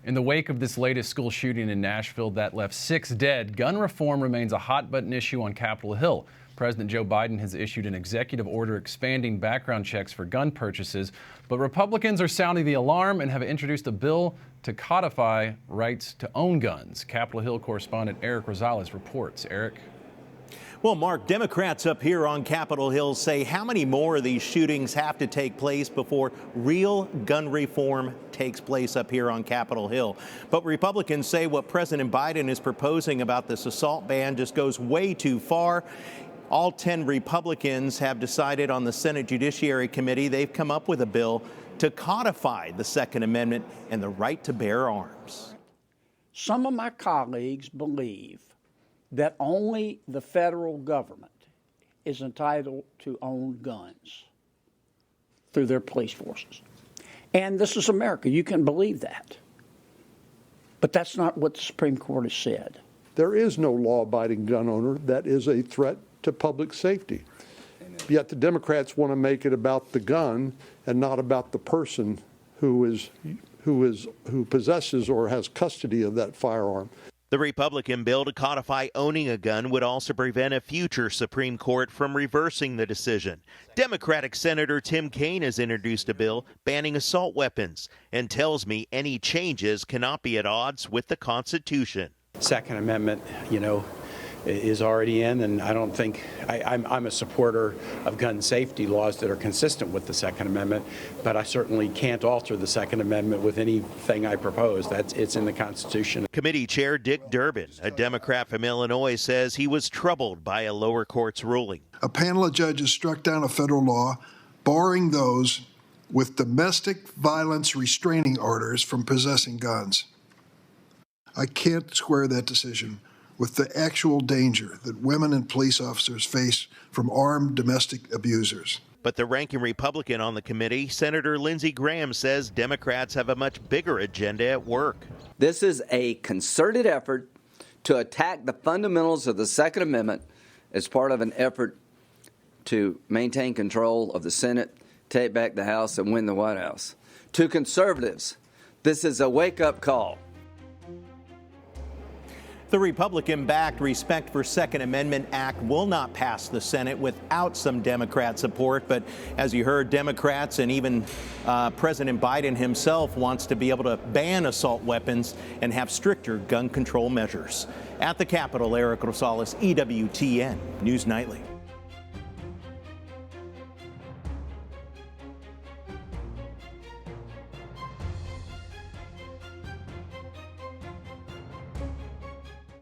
In the wake of this latest school shooting in Nashville that left 6 dead, gun reform remains a hot-button issue on Capitol Hill. President Joe Biden has issued an executive order expanding background checks for gun purchases, but Republicans are sounding the alarm and have introduced a bill to codify rights to own guns. Capitol Hill correspondent Erik Rosales reports. Erik? Well, Mark, Democrats up here on Capitol Hill say how many more of these shootings have to take place before real gun reform takes place up here on Capitol Hill. But Republicans say what President Biden is proposing about this assault ban just goes way too far. All 10 Republicans have decided on the Senate Judiciary Committee they've come up with a bill to codify the Second Amendment and the right to bear arms. Some of my colleagues believe that only the federal government is entitled to own guns through their police forces. And this is America. You can believe that. But that's not what the Supreme Court has said. There is no law-abiding gun owner that is a threat to public safety. Yet the Democrats want to make it about the gun and not about the person who possesses or has custody of that firearm. The Republican bill to codify owning a gun would also prevent a future Supreme Court from reversing the decision. Democratic Senator Tim Kaine has introduced a bill banning assault weapons and tells me any changes cannot be at odds with the Constitution. Second Amendment, is already in, and I don't think I'm a supporter of gun safety laws that are consistent with the Second Amendment, but I certainly can't alter the Second Amendment with anything I propose. It's in the Constitution. Committee Chair Dick Durbin, a Democrat from Illinois, says he was troubled by a lower court's ruling. A panel of judges struck down a federal law barring those with domestic violence restraining orders from possessing guns. I can't square that decision with the actual danger that women and police officers face from armed domestic abusers. But the ranking Republican on the committee, Senator Lindsey Graham, says Democrats have a much bigger agenda at work. This is a concerted effort to attack the fundamentals of the Second Amendment as part of an effort to maintain control of the Senate, take back the House, and win the White House. To conservatives, this is a wake-up call. The Republican-backed Respect for Second Amendment Act will not pass the Senate without some Democrat support. But as you heard, Democrats and even President Biden himself wants to be able to ban assault weapons and have stricter gun control measures. At the Capitol, Erik Rosales, EWTN News Nightly.